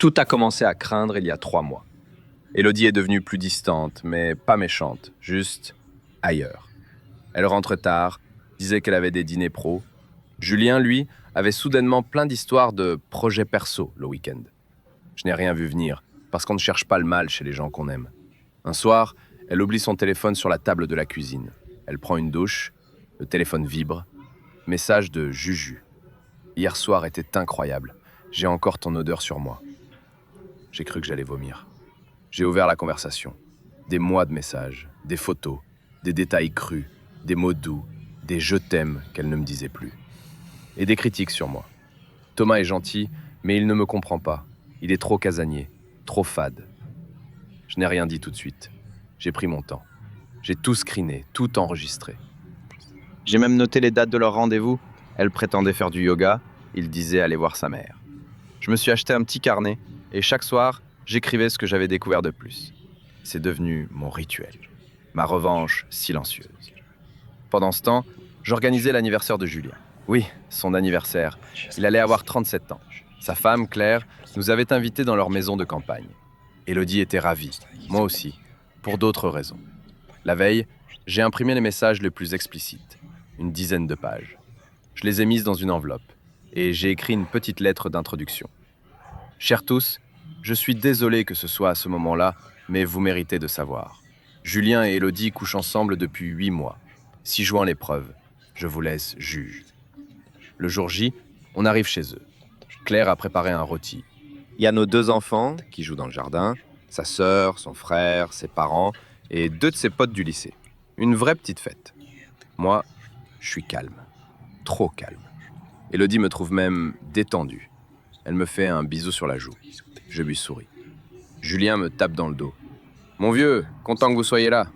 Tout a commencé à craindre il y a 3 mois. Élodie est devenue plus distante, mais pas méchante, juste ailleurs. Elle rentre tard, disait qu'elle avait des dîners pro. Julien, lui, avait soudainement plein d'histoires de projets perso le week-end. Je n'ai rien vu venir, parce qu'on ne cherche pas le mal chez les gens qu'on aime. Un soir, elle oublie son téléphone sur la table de la cuisine. Elle prend une douche, le téléphone vibre. Message de Juju. Hier soir était incroyable. J'ai encore ton odeur sur moi. J'ai cru que j'allais vomir. J'ai ouvert la conversation. Des mois de messages, des photos, des détails crus, des mots doux, des je t'aime qu'elle ne me disait plus. Et des critiques sur moi. Thomas est gentil, mais il ne me comprend pas. Il est trop casanier, trop fade. Je n'ai rien dit tout de suite. J'ai pris mon temps. J'ai tout screené, tout enregistré. J'ai même noté les dates de leur rendez-vous. Elle prétendait faire du yoga, il disait aller voir sa mère. Je me suis acheté un petit carnet et chaque soir, j'écrivais ce que j'avais découvert de plus. C'est devenu mon rituel, ma revanche silencieuse. Pendant ce temps, j'organisais l'anniversaire de Julien. Oui, son anniversaire. Il allait avoir 37 ans. Sa femme, Claire, nous avait invités dans leur maison de campagne. Élodie était ravie, moi aussi, pour d'autres raisons. La veille, j'ai imprimé les messages les plus explicites, une dizaine de pages. Je les ai mises dans une enveloppe et j'ai écrit une petite lettre d'introduction. Chers tous, je suis désolé que ce soit à ce moment-là, mais vous méritez de savoir. Julien et Élodie couchent ensemble depuis 8 mois. 6 juin l'épreuve. Je vous laisse juge. Le jour J, on arrive chez eux. Claire a préparé un rôti. Il y a nos 2 enfants qui jouent dans le jardin, sa sœur, son frère, ses parents et 2 de ses potes du lycée. Une vraie petite fête. Moi, je suis calme. Trop calme. Élodie me trouve même détendu. Elle me fait un bisou sur la joue. Je lui souris. Julien me tape dans le dos. « Mon vieux, content que vous soyez là. »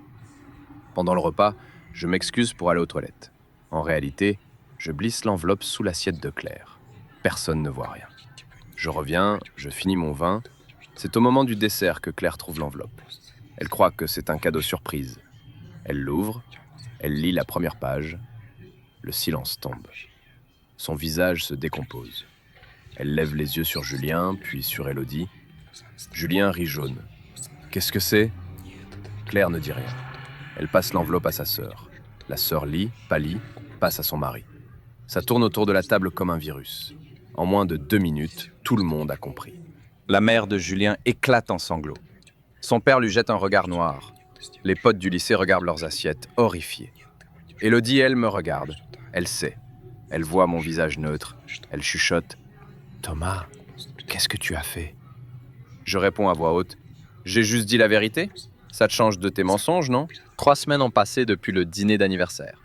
Pendant le repas, je m'excuse pour aller aux toilettes. En réalité, je glisse l'enveloppe sous l'assiette de Claire. Personne ne voit rien. Je reviens, je finis mon vin. C'est au moment du dessert que Claire trouve l'enveloppe. Elle croit que c'est un cadeau surprise. Elle l'ouvre, elle lit la première page. Le silence tombe. Son visage se décompose. Elle lève les yeux sur Julien, puis sur Élodie. Julien rit jaune. « Qu'est-ce que c'est ?» Claire ne dit rien. Elle passe l'enveloppe à sa sœur. La sœur lit, pâlit, passe à son mari. Ça tourne autour de la table comme un virus. En moins de 2 minutes, tout le monde a compris. La mère de Julien éclate en sanglots. Son père lui jette un regard noir. Les potes du lycée regardent leurs assiettes, horrifiés. Élodie, elle, me regarde. Elle sait. Elle voit mon visage neutre. Elle chuchote. « Thomas, qu'est-ce que tu as fait ?» Je réponds à voix haute. « J'ai juste dit la vérité ? Ça te change de tes mensonges, non ?» 3 semaines ont passé depuis le dîner d'anniversaire.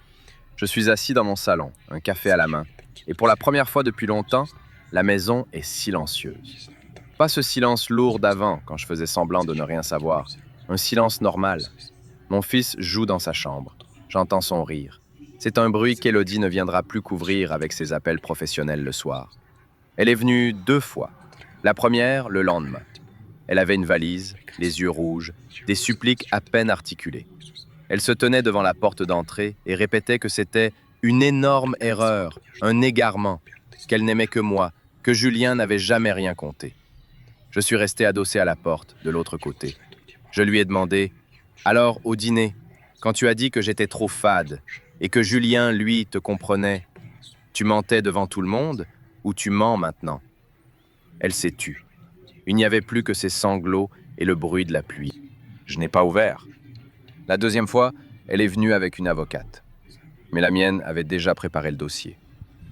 Je suis assis dans mon salon, un café à la main. Et pour la première fois depuis longtemps, la maison est silencieuse. Pas ce silence lourd d'avant, quand je faisais semblant de ne rien savoir. Un silence normal. Mon fils joue dans sa chambre. J'entends son rire. C'est un bruit qu'Élodie ne viendra plus couvrir avec ses appels professionnels le soir. Elle est venue 2 fois. La première, le lendemain. Elle avait une valise, les yeux rouges, des suppliques à peine articulées. Elle se tenait devant la porte d'entrée et répétait que c'était une énorme erreur, un égarement, qu'elle n'aimait que moi, que Julien n'avait jamais rien compté. Je suis resté adossé à la porte, de l'autre côté. Je lui ai demandé « Alors, au dîner, quand tu as dit que j'étais trop fade et que Julien, lui, te comprenait, tu mentais devant tout le monde ou tu mens maintenant ?» Elle s'est tue. Il n'y avait plus que ses sanglots et le bruit de la pluie. Je n'ai pas ouvert. La 2e fois, elle est venue avec une avocate. Mais la mienne avait déjà préparé le dossier.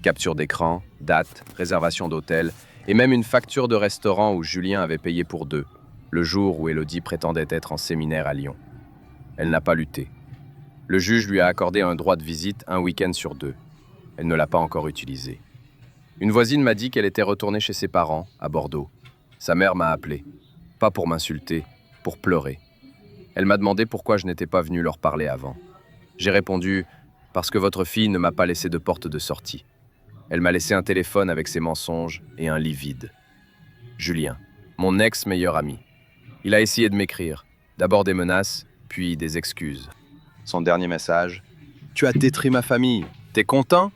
Capture d'écran, date, réservation d'hôtel et même une facture de restaurant où Julien avait payé pour 2, le jour où Élodie prétendait être en séminaire à Lyon. Elle n'a pas lutté. Le juge lui a accordé un droit de visite un week-end sur 2. Elle ne l'a pas encore utilisé. Une voisine m'a dit qu'elle était retournée chez ses parents, à Bordeaux. Sa mère m'a appelé, pas pour m'insulter, pour pleurer. Elle m'a demandé pourquoi je n'étais pas venu leur parler avant. J'ai répondu « Parce que votre fille ne m'a pas laissé de porte de sortie. » Elle m'a laissé un téléphone avec ses mensonges et un lit vide. Julien, mon ex-meilleur ami. Il a essayé de m'écrire, d'abord des menaces, puis des excuses. Son dernier message « Tu as détruit ma famille, t'es content ?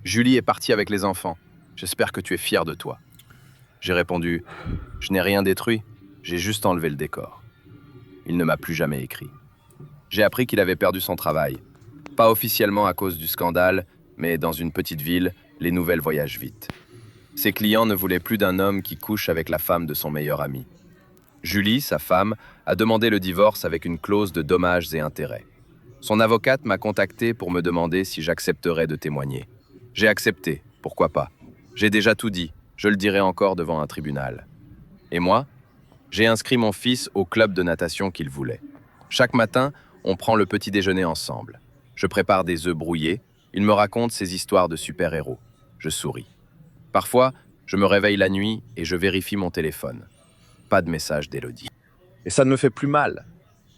Julie est partie avec les enfants. J'espère que tu es fier de toi. » J'ai répondu « Je n'ai rien détruit, j'ai juste enlevé le décor ». Il ne m'a plus jamais écrit. J'ai appris qu'il avait perdu son travail. Pas officiellement à cause du scandale, mais dans une petite ville, les nouvelles voyagent vite. Ses clients ne voulaient plus d'un homme qui couche avec la femme de son meilleur ami. Julie, sa femme, a demandé le divorce avec une clause de dommages et intérêts. Son avocate m'a contacté pour me demander si j'accepterais de témoigner. J'ai accepté, pourquoi pas. J'ai déjà tout dit, je le dirai encore devant un tribunal. Et moi, j'ai inscrit mon fils au club de natation qu'il voulait. Chaque matin, on prend le petit déjeuner ensemble. Je prépare des œufs brouillés, il me raconte ses histoires de super-héros. Je souris. Parfois, je me réveille la nuit et je vérifie mon téléphone. Pas de message d'Élodie. Et ça ne me fait plus mal.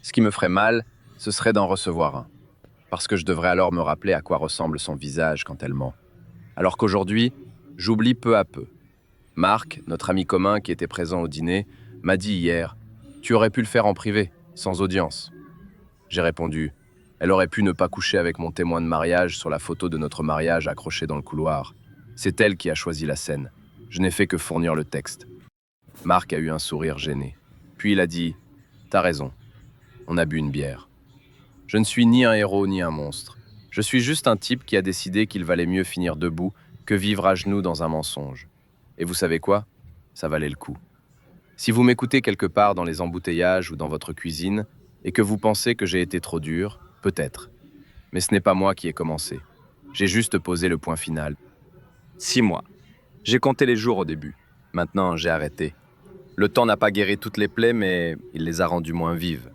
Ce qui me ferait mal, ce serait d'en recevoir un. Parce que je devrais alors me rappeler à quoi ressemble son visage quand elle ment. Alors qu'aujourd'hui, j'oublie peu à peu. Marc, notre ami commun qui était présent au dîner, m'a dit hier « Tu aurais pu le faire en privé, sans audience. » J'ai répondu « Elle aurait pu ne pas coucher avec mon témoin de mariage sur la photo de notre mariage accrochée dans le couloir. C'est elle qui a choisi la scène. Je n'ai fait que fournir le texte. » Marc a eu un sourire gêné. Puis il a dit « T'as raison. On a bu une bière. Je ne suis ni un héros ni un monstre. Je suis juste un type qui a décidé qu'il valait mieux finir debout que vivre à genoux dans un mensonge. Et vous savez quoi? Ça valait le coup. Si vous m'écoutez quelque part dans les embouteillages ou dans votre cuisine et que vous pensez que j'ai été trop dur, peut-être. Mais ce n'est pas moi qui ai commencé. J'ai juste posé le point final. 6 mois. J'ai compté les jours au début. Maintenant, j'ai arrêté. Le temps n'a pas guéri toutes les plaies, mais il les a rendues moins vives.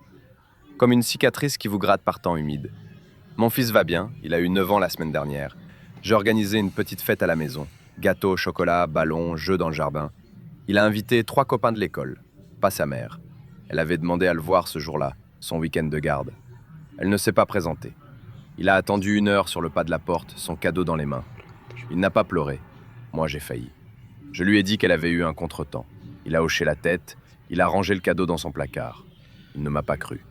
Comme une cicatrice qui vous gratte par temps humide. Mon fils va bien, il a eu 9 ans la semaine dernière. J'ai organisé une petite fête à la maison. Gâteau, chocolat, ballons, jeux dans le jardin. Il a invité 3 copains de l'école, pas sa mère. Elle avait demandé à le voir ce jour-là, son week-end de garde. Elle ne s'est pas présentée. Il a attendu 1 heure sur le pas de la porte, son cadeau dans les mains. Il n'a pas pleuré. Moi, j'ai failli. Je lui ai dit qu'elle avait eu un contretemps. Il a hoché la tête, il a rangé le cadeau dans son placard. Il ne m'a pas cru.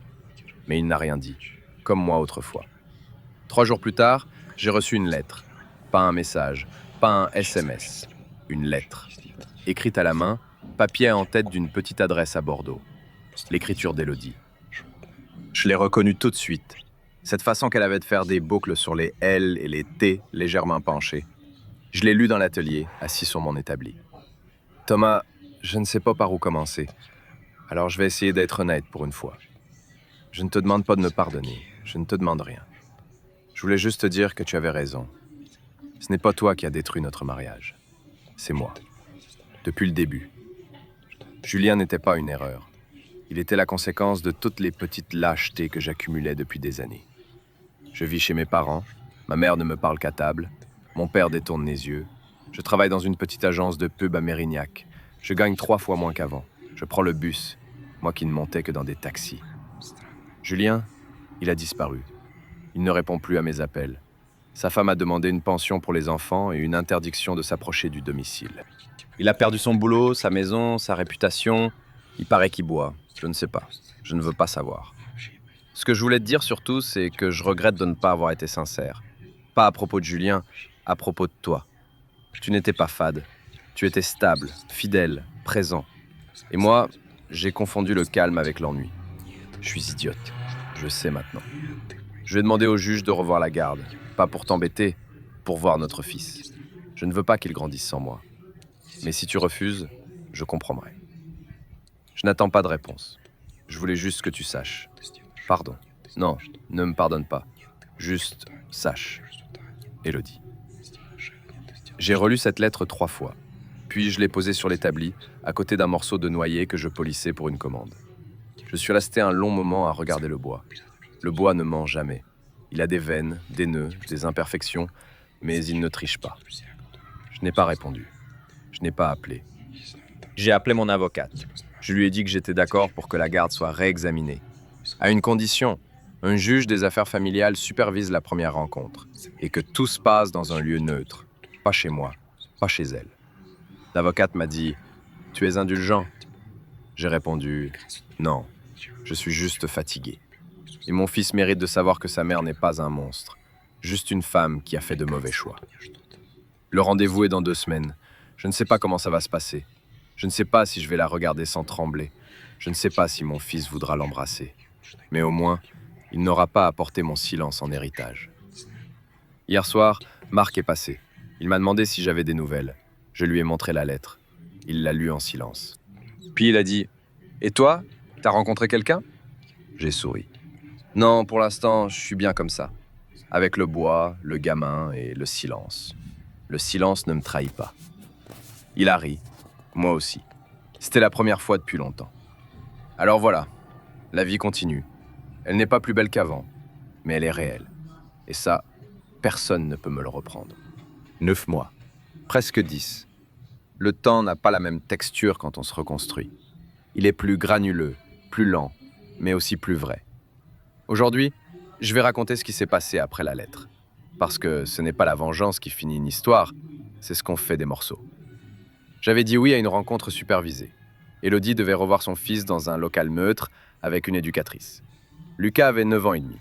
Mais il n'a rien dit, comme moi autrefois. 3 jours plus tard, j'ai reçu une lettre. Pas un message, pas un SMS. Une lettre. Écrite à la main, papier en tête d'une petite adresse à Bordeaux. L'écriture d'Élodie. Je l'ai reconnue tout de suite. Cette façon qu'elle avait de faire des boucles sur les L et les T légèrement penchées. Je l'ai lu dans l'atelier, assis sur mon établi. Thomas, je ne sais pas par où commencer. Alors je vais essayer d'être honnête pour une fois. Je ne te demande pas de me pardonner. Je ne te demande rien. Je voulais juste te dire que tu avais raison. Ce n'est pas toi qui as détruit notre mariage. C'est moi. Depuis le début. Julien n'était pas une erreur. Il était la conséquence de toutes les petites lâchetés que j'accumulais depuis des années. Je vis chez mes parents. Ma mère ne me parle qu'à table. Mon père détourne les yeux. Je travaille dans une petite agence de pub à Mérignac. Je gagne 3 fois moins qu'avant. Je prends le bus, moi qui ne montais que dans des taxis. Julien, il a disparu. Il ne répond plus à mes appels. Sa femme a demandé une pension pour les enfants et une interdiction de s'approcher du domicile. Il a perdu son boulot, sa maison, sa réputation. Il paraît qu'il boit. Je ne sais pas. Je ne veux pas savoir. Ce que je voulais te dire surtout, c'est que je regrette de ne pas avoir été sincère. Pas à propos de Julien, à propos de toi. Tu n'étais pas fade. Tu étais stable, fidèle, présent. Et moi, j'ai confondu le calme avec l'ennui. Je suis idiote. Je sais maintenant. Je vais demander au juge de revoir la garde. Pas pour t'embêter, pour voir notre fils. Je ne veux pas qu'il grandisse sans moi. Mais si tu refuses, je comprendrai. Je n'attends pas de réponse. Je voulais juste que tu saches. Pardon. Non, ne me pardonne pas. Juste sache. Élodie. J'ai relu cette lettre 3 fois. Puis je l'ai posée sur l'établi, à côté d'un morceau de noyer que je polissais pour une commande. Je suis resté un long moment à regarder le bois. Le bois ne ment jamais. Il a des veines, des nœuds, des imperfections, mais il ne triche pas. Je n'ai pas répondu. Je n'ai pas appelé. J'ai appelé mon avocate. Je lui ai dit que j'étais d'accord pour que la garde soit réexaminée. À une condition, un juge des affaires familiales supervise la première rencontre et que tout se passe dans un lieu neutre. Pas chez moi, pas chez elle. L'avocate m'a dit « Tu es indulgent ?» J'ai répondu « Non, je suis juste fatigué. Et mon fils mérite de savoir que sa mère n'est pas un monstre, juste une femme qui a fait de mauvais choix. Le rendez-vous est dans 2 semaines. Je ne sais pas comment ça va se passer. Je ne sais pas si je vais la regarder sans trembler. Je ne sais pas si mon fils voudra l'embrasser. Mais au moins, il n'aura pas à porter mon silence en héritage. Hier soir, Marc est passé. Il m'a demandé si j'avais des nouvelles. Je lui ai montré la lettre. Il l'a lue en silence. Puis il a dit « Et toi, t'as rencontré quelqu'un ?» J'ai souri. « Non, pour l'instant, je suis bien comme ça. Avec le bois, le gamin et le silence. Le silence ne me trahit pas. » Il a ri. Moi aussi. C'était la première fois depuis longtemps. Alors voilà, la vie continue. Elle n'est pas plus belle qu'avant, mais elle est réelle. Et ça, personne ne peut me le reprendre. 9 mois, presque 10. Le temps n'a pas la même texture quand on se reconstruit. Il est plus granuleux, plus lent, mais aussi plus vrai. Aujourd'hui, je vais raconter ce qui s'est passé après la lettre. Parce que ce n'est pas la vengeance qui finit une histoire, c'est ce qu'on fait des morceaux. J'avais dit oui à une rencontre supervisée. Élodie devait revoir son fils dans un local neutre avec une éducatrice. Lucas avait 9 ans et demi.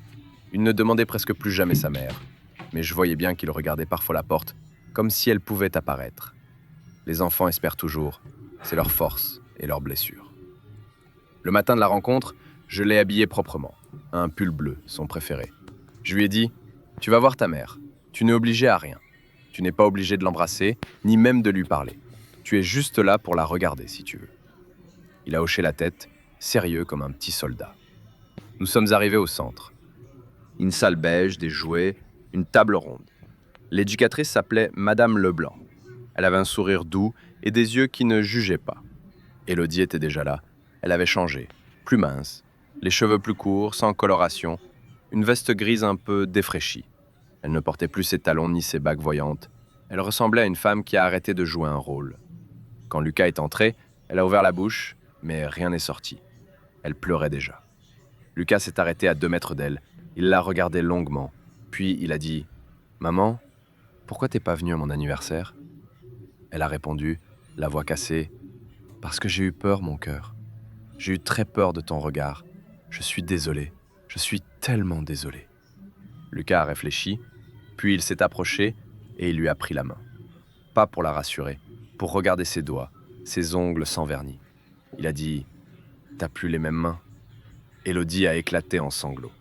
Il ne demandait presque plus jamais sa mère. Mais je voyais bien qu'il regardait parfois la porte, comme si elle pouvait apparaître. Les enfants espèrent toujours. C'est leur force et leur blessure. Le matin de la rencontre, je l'ai habillé proprement. Un pull bleu, son préféré. Je lui ai dit « Tu vas voir ta mère. Tu n'es obligé à rien. Tu n'es pas obligé de l'embrasser, ni même de lui parler. Tu es juste là pour la regarder si tu veux. » Il a hoché la tête, sérieux comme un petit soldat. Nous sommes arrivés au centre. Une salle beige, des jouets, une table ronde. L'éducatrice s'appelait Madame Leblanc. Elle avait un sourire doux et des yeux qui ne jugeaient pas. Élodie était déjà là. Elle avait changé, plus mince, les cheveux plus courts, sans coloration, une veste grise un peu défraîchie. Elle ne portait plus ses talons ni ses bagues voyantes. Elle ressemblait à une femme qui a arrêté de jouer un rôle. Quand Lucas est entré, elle a ouvert la bouche, mais rien n'est sorti. Elle pleurait déjà. Lucas s'est arrêté à 2 mètres d'elle. Il l'a regardée longuement. Puis il a dit « Maman, pourquoi t'es pas venue à mon anniversaire ?» Elle a répondu, la voix cassée « Parce que j'ai eu peur, mon cœur. J'ai eu très peur de ton regard. Je suis désolé. Je suis tellement désolé. » Lucas a réfléchi, puis il s'est approché et il lui a pris la main. Pas pour la rassurer, pour regarder ses doigts, ses ongles sans vernis. Il a dit « T'as plus les mêmes mains ?» Élodie a éclaté en sanglots.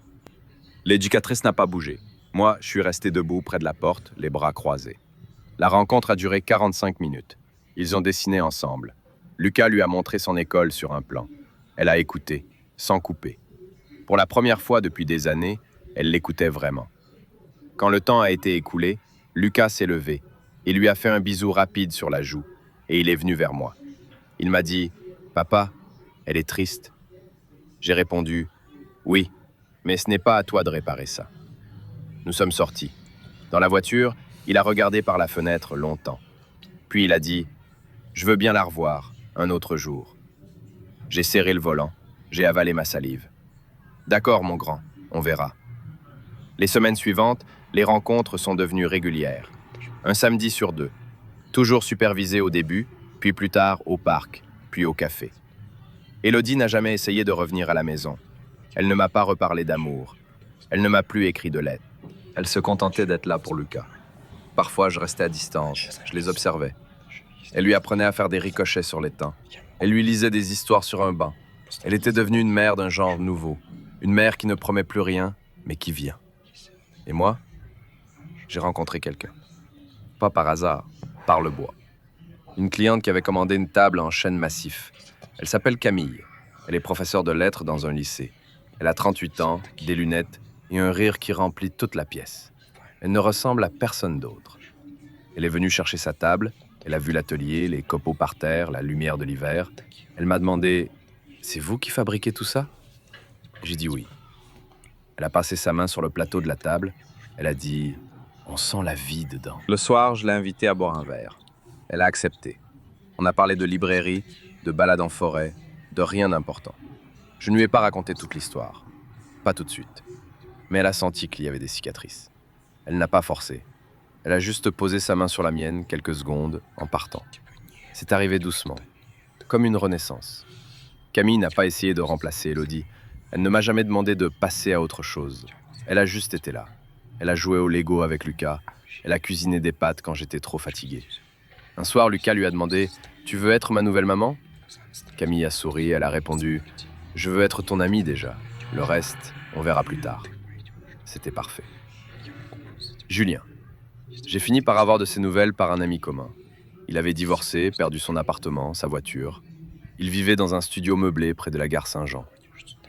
L'éducatrice n'a pas bougé. Moi, je suis resté debout près de la porte, les bras croisés. La rencontre a duré 45 minutes. Ils ont dessiné ensemble. Lucas lui a montré son école sur un plan. Elle a écouté, sans couper. Pour la première fois depuis des années, elle l'écoutait vraiment. Quand le temps a été écoulé, Lucas s'est levé. Il lui a fait un bisou rapide sur la joue et il est venu vers moi. Il m'a dit « Papa, elle est triste. » J'ai répondu « Oui, mais ce n'est pas à toi de réparer ça. » Nous sommes sortis. Dans la voiture, il a regardé par la fenêtre longtemps. Puis il a dit « Je veux bien la revoir, un autre jour. » J'ai serré le volant, j'ai avalé ma salive. « D'accord, mon grand, on verra. » Les semaines suivantes, les rencontres sont devenues régulières. Un samedi sur 2. Toujours supervisé au début, puis plus tard au parc, puis au café. Élodie n'a jamais essayé de revenir à la maison. Elle ne m'a pas reparlé d'amour. Elle ne m'a plus écrit de lettres. Elle se contentait d'être là pour Lucas. Parfois, je restais à distance, je les observais. Elle lui apprenait à faire des ricochets sur l'étang. Elle lui lisait des histoires sur un banc. Elle était devenue une mère d'un genre nouveau. Une mère qui ne promet plus rien, mais qui vient. Et moi, j'ai rencontré quelqu'un. Pas par hasard, par le bois. Une cliente qui avait commandé une table en chêne massif. Elle s'appelle Camille. Elle est professeure de lettres dans un lycée. Elle a 38 ans, des lunettes et un rire qui remplit toute la pièce. Elle ne ressemble à personne d'autre. Elle est venue chercher sa table. Elle a vu l'atelier, les copeaux par terre, la lumière de l'hiver. Elle m'a demandé « C'est vous qui fabriquez tout ça ?» J'ai dit oui. Elle a passé sa main sur le plateau de la table. Elle a dit « On sent la vie dedans. » Le soir, je l'ai invitée à boire un verre. Elle a accepté. On a parlé de librairie, de balade en forêt, de rien d'important. Je ne lui ai pas raconté toute l'histoire. Pas tout de suite. Mais elle a senti qu'il y avait des cicatrices. Elle n'a pas forcé. Elle a juste posé sa main sur la mienne quelques secondes en partant. C'est arrivé doucement, comme une renaissance. Camille n'a pas essayé de remplacer Élodie. Elle ne m'a jamais demandé de passer à autre chose. Elle a juste été là. Elle a joué au Lego avec Lucas. Elle a cuisiné des pâtes quand j'étais trop fatigué. Un soir, Lucas lui a demandé Tu veux être ma nouvelle maman? Camille a souri, elle a répondu « Je veux être ton amie déjà. Le reste, on verra plus tard. » C'était parfait. Julien. J'ai fini par avoir de ses nouvelles par un ami commun. Il avait divorcé, perdu son appartement, sa voiture. Il vivait dans un studio meublé près de la gare Saint-Jean.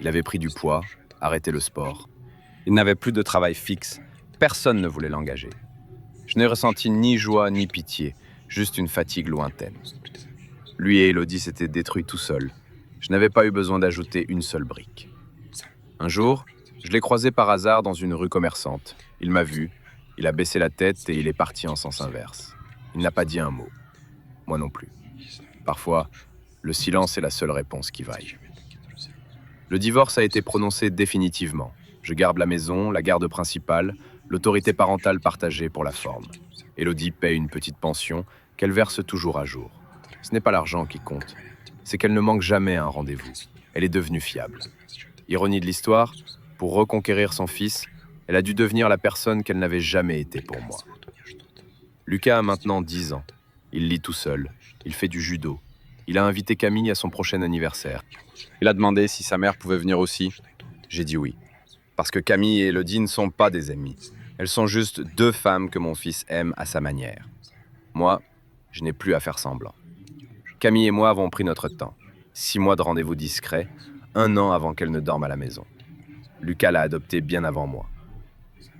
Il avait pris du poids, arrêté le sport. Il n'avait plus de travail fixe. Personne ne voulait l'engager. Je n'ai ressenti ni joie ni pitié, juste une fatigue lointaine. Lui et Élodie s'étaient détruits tout seuls. Je n'avais pas eu besoin d'ajouter une seule brique. Un jour, je l'ai croisé par hasard dans une rue commerçante. Il m'a vu, il a baissé la tête et il est parti en sens inverse. Il n'a pas dit un mot. Moi non plus. Parfois, le silence est la seule réponse qui vaille. Le divorce a été prononcé définitivement. Je garde la maison, la garde principale, l'autorité parentale partagée pour la forme. Élodie paie une petite pension qu'elle verse toujours à jour. Ce n'est pas l'argent qui compte, c'est qu'elle ne manque jamais à un rendez-vous. Elle est devenue fiable. Ironie de l'histoire, pour reconquérir son fils, elle a dû devenir la personne qu'elle n'avait jamais été pour moi. Lucas a maintenant 10 ans. Il lit tout seul, il fait du judo. Il a invité Camille à son prochain anniversaire. Il a demandé si sa mère pouvait venir aussi. J'ai dit oui. Parce que Camille et Élodie ne sont pas des amies. Elles sont juste deux femmes que mon fils aime à sa manière. Moi, je n'ai plus à faire semblant. Camille et moi avons pris notre temps. 6 mois de rendez-vous discrets, 1 an avant qu'elle ne dorme à la maison. Lucas l'a adoptée bien avant moi.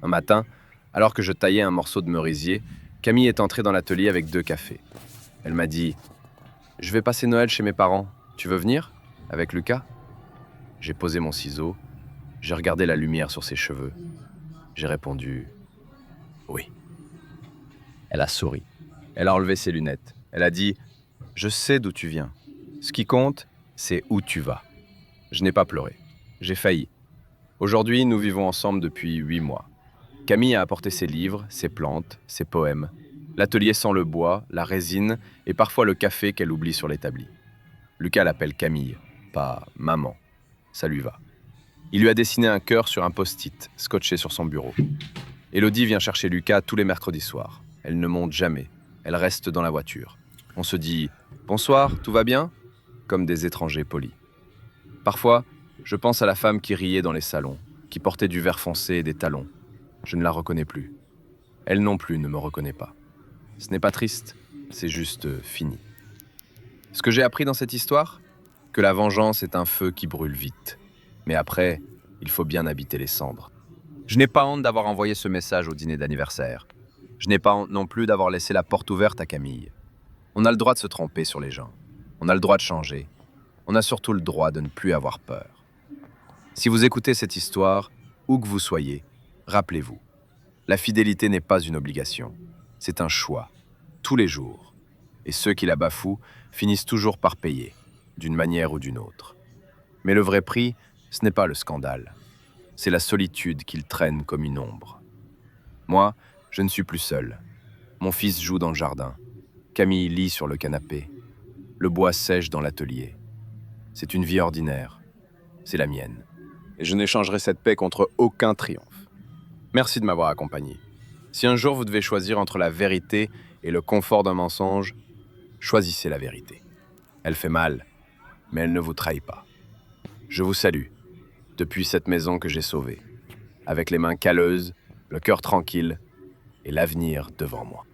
Un matin, alors que je taillais un morceau de merisier, Camille est entrée dans l'atelier avec 2 cafés. Elle m'a dit « Je vais passer Noël chez mes parents. Tu veux venir? Avec Lucas ?» J'ai posé mon ciseau. J'ai regardé la lumière sur ses cheveux. J'ai répondu « Oui ». Elle a souri. Elle a enlevé ses lunettes. Elle a dit « Je sais d'où tu viens. Ce qui compte, c'est où tu vas. » Je n'ai pas pleuré. J'ai failli. Aujourd'hui, nous vivons ensemble depuis 8 mois. Camille a apporté ses livres, ses plantes, ses poèmes. L'atelier sent le bois, la résine et parfois le café qu'elle oublie sur l'établi. Lucas l'appelle Camille, pas maman. Ça lui va. Il lui a dessiné un cœur sur un post-it, scotché sur son bureau. Élodie vient chercher Lucas tous les mercredis soirs. Elle ne monte jamais. Elle reste dans la voiture. On se dit « Bonsoir, tout va bien ?» comme des étrangers polis. Parfois, je pense à la femme qui riait dans les salons, qui portait du vert foncé et des talons. Je ne la reconnais plus. Elle non plus ne me reconnaît pas. Ce n'est pas triste, c'est juste fini. Ce que j'ai appris dans cette histoire, que la vengeance est un feu qui brûle vite. Mais après, il faut bien habiter les cendres. Je n'ai pas honte d'avoir envoyé ce message au dîner d'anniversaire. Je n'ai pas honte non plus d'avoir laissé la porte ouverte à Camille. On a le droit de se tromper sur les gens. On a le droit de changer. On a surtout le droit de ne plus avoir peur. Si vous écoutez cette histoire, où que vous soyez, rappelez-vous, la fidélité n'est pas une obligation. C'est un choix, tous les jours. Et ceux qui la bafouent finissent toujours par payer, d'une manière ou d'une autre. Mais le vrai prix, ce n'est pas le scandale. C'est la solitude qu'ils traînent comme une ombre. Moi, je ne suis plus seul. Mon fils joue dans le jardin. Camille lit sur le canapé. Le bois sèche dans l'atelier. C'est une vie ordinaire. C'est la mienne. Et je n'échangerai cette paix contre aucun triomphe. Merci de m'avoir accompagné. Si un jour vous devez choisir entre la vérité et le confort d'un mensonge, choisissez la vérité. Elle fait mal, mais elle ne vous trahit pas. Je vous salue, depuis cette maison que j'ai sauvée, avec les mains calleuses, le cœur tranquille et l'avenir devant moi.